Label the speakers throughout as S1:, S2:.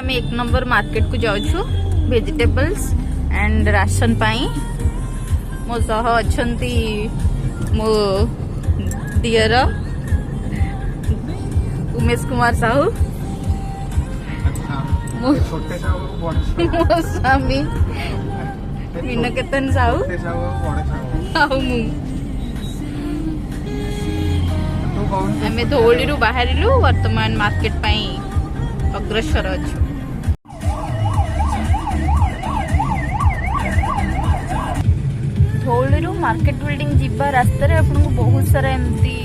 S1: आम 1 number market को जाऊँ वेजिटेबल्स एंड राशन पाई मो सह अच्छंती मो दियर उमेश कुमार साहू मो स्वामी मीनकेतन साहू आउ मु आम धौली बाहर वर्तमान मार्केट पाई अग्रसर अच्छु धौली मार्केट बिल्डिंग जीवा रास्तार आपको बहुत सारा एमती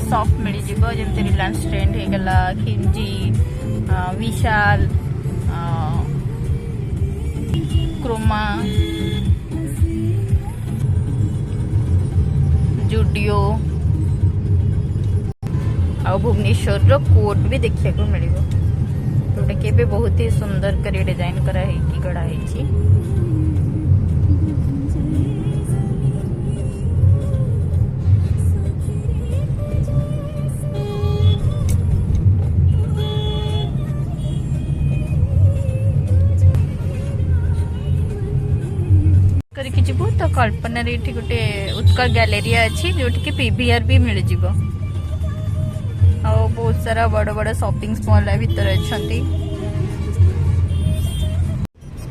S1: शॉप मिल जाव जमी रिलायंस ट्रेंड होगला खिंजी विशाल क्रोमा जुडियो आ भुवनेश्वर कोट भी देखा मिल जोटा कि बहुत ही सुंदर कर डिजाइन कराई गढ़ाई करके जीवु तो कल्पना रे गोटे उत्कल गैलेरिया अच्छी जोटि कि पीवीआर भी मिल जिवो आ बहुत सारा बड़ बड़ शॉपिंग मॉल भीतर अच्छा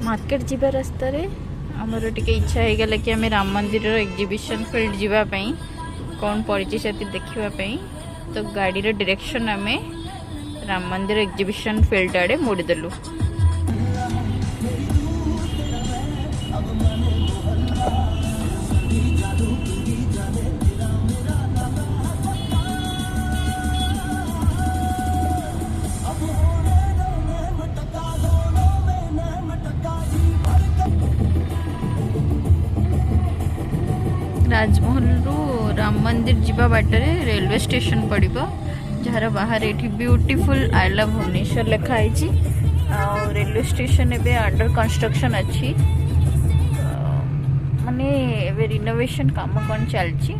S1: मार्केट जीवा रास्ता रे आमर टिके इच्छा हो गला कि आम राम मंदिर एग्जीबिशन फील्ड जीवाई कौन पड़ी से देखा तो गाड़ी रो डायरेक्शन आम राम मंदिर एग्जीबिशन फील्ड आड़े मोड़देलु राजमहल रु राम मंदिर जीवा बाटरे रेलवे स्टेशन पड़िबो जार बाहर एठी ब्यूटीफुल आई लव भुवनेश्वर लिखाई रेलवे स्टेशन एबे अंडर कंस्ट्रक्शन अच्छी माने एबे रिनोवेशन काम कौन चलची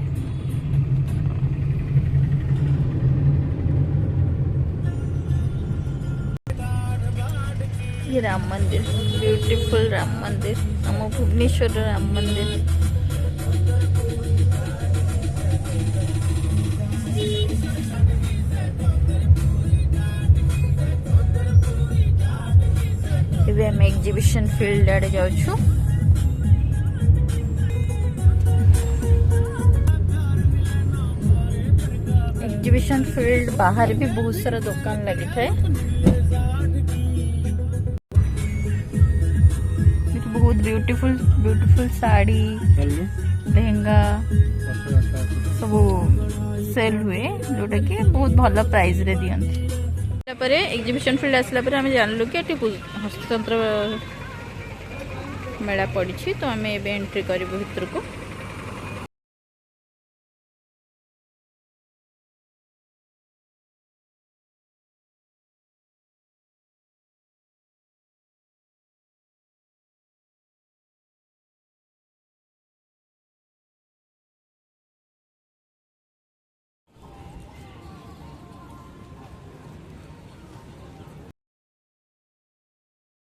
S1: ये राम मंदिर ब्यूटीफुल राम मंदिर हम भुवनेश्वर राम मंदिर आम एग्जीबिशन फील्ड आड़े जाऊँ एग्जीबिशन फील्ड बाहर भी बहुत सारा दुकान लगी था बहुत ब्यूटीफुल ब्यूटीफुल साड़ी लहंगा सब सेल हुए जोटा कि बहुत भल प्राइस रे दियंती एग्जीबिशन फील्ड आसला आम जानलु कि हस्ततंत्र मेला पड़ी तो आम एंट्री करूँ भीतर को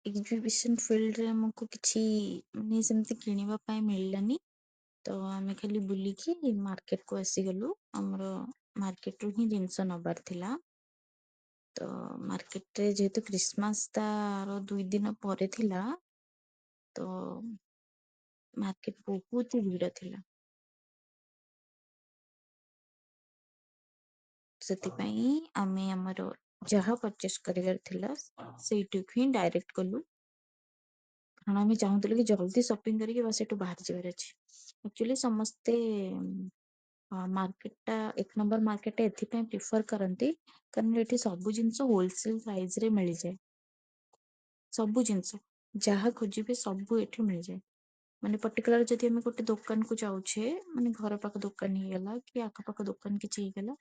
S1: एग्जीबिशन फील्ड रे हमको किसी माने सेमती किनिबा पाई मिललानी तो आम खाली बुलिकी मार्केट को आसीगलु आमर मार्केट रू ही जिनस नबार थिला तो मार्केट रे जेहेतु क्रिसमस तार 2 दिन पर थिला तो मार्केट बहुत ही भीड़ थिला ସେଥିପାଇଁ ଆମେ ଆମର ଯାହା ପରଚେସ୍ କରିବାର ଥିଲା ସେଇଠିକୁ ହିଁ ଡାଇରେକ୍ଟ କଲୁ କାରଣ ଆମେ ଚାହୁଁଥିଲୁ କି ଜଲ୍ଦି ସପିଂ କରିକି ବାସ୍ ଏଠୁ ବାହାରି ଯିବାର ଅଛି ଆକ୍ଚୁଆଲି ସମସ୍ତେ ମାର୍କେଟଟା 1 ନମ୍ବର ମାର୍କେଟଟା ଏଥିପାଇଁ ପ୍ରିଫର କରନ୍ତି କାରଣ ଏଠି ସବୁ ଜିନିଷ ହୋଲସେଲ ପ୍ରାଇସରେ ମିଳିଯାଏ ସବୁ ଜିନିଷ ଯାହା ଖୋଜିବେ ସବୁ ଏଠି ମିଳିଯାଏ ମାନେ ପର୍ଟିକୁଲାର ଯଦି ଆମେ ଗୋଟେ ଦୋକାନକୁ ଯାଉଛେ ମାନେ ଘର ପାଖ ଦୋକାନ ହେଇଗଲା କି ଆଖପାଖ ଦୋକାନ କିଛି ହେଇଗଲା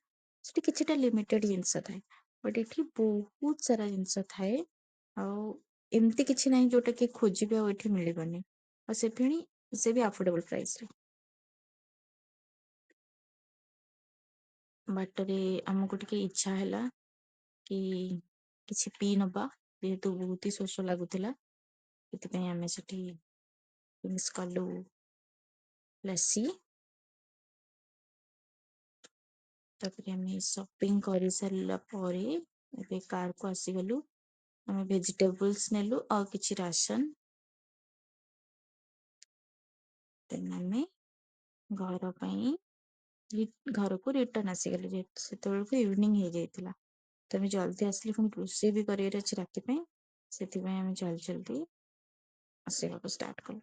S1: ସେଠି କିଛିଟା ଲିମିଟେଡ ଜିନିଷ ଥାଏ ବଟ୍ ଏଠି ବହୁତ ସାରା ଜିନିଷ ଥାଏ ଆଉ ଏମିତି କିଛି ନାହିଁ ଯୋଉଟା କି ଖୋଜିବେ ଆଉ ଏଠି ମିଳିବନି ଆଉ ସେ ପୁଣି ସେ ବି ଆଫୋର୍ଡେବଲ ପ୍ରାଇସରେ ବାଟରେ ଆମକୁ ଟିକେ ଇଚ୍ଛା ହେଲା କି କିଛି ପିଇ ନବା ଯେହେତୁ ବହୁତ ହି ଶୋଷ ଲାଗୁଥିଲା, ସେଥିପାଇଁ ଆମେ ସେଠି ମିସ୍ କଲୁ ଲସି। ତାପରେ ଆମେ ସପିଂ କରି ସାରିଲା ପରେ ଏବେ କାରକୁ ଆସିଗଲୁ। ଆମେ ଭେଜିଟେବଲ୍ସ ନେଲୁ ଆଉ କିଛି ରାସନ। ଦେନ୍ ଆମେ ଘର ପାଇଁ ଘରକୁ ରିଟର୍ନ ଆସିଗଲୁ, ଯେହେତୁ ସେତେବେଳକୁ ଇଭିନିଂ ହେଇଯାଇଥିଲା। ତ ଆମେ ଜଲ୍ଦି ଆସିଲି, ପୁଣି ରୋଷେଇ ବି କରିବାର ଅଛି ରାତି ପାଇଁ, ସେଥିପାଇଁ ଆମେ ଜଲ୍ଦି ଆସିବାକୁ ଷ୍ଟାର୍ଟ କଲୁ।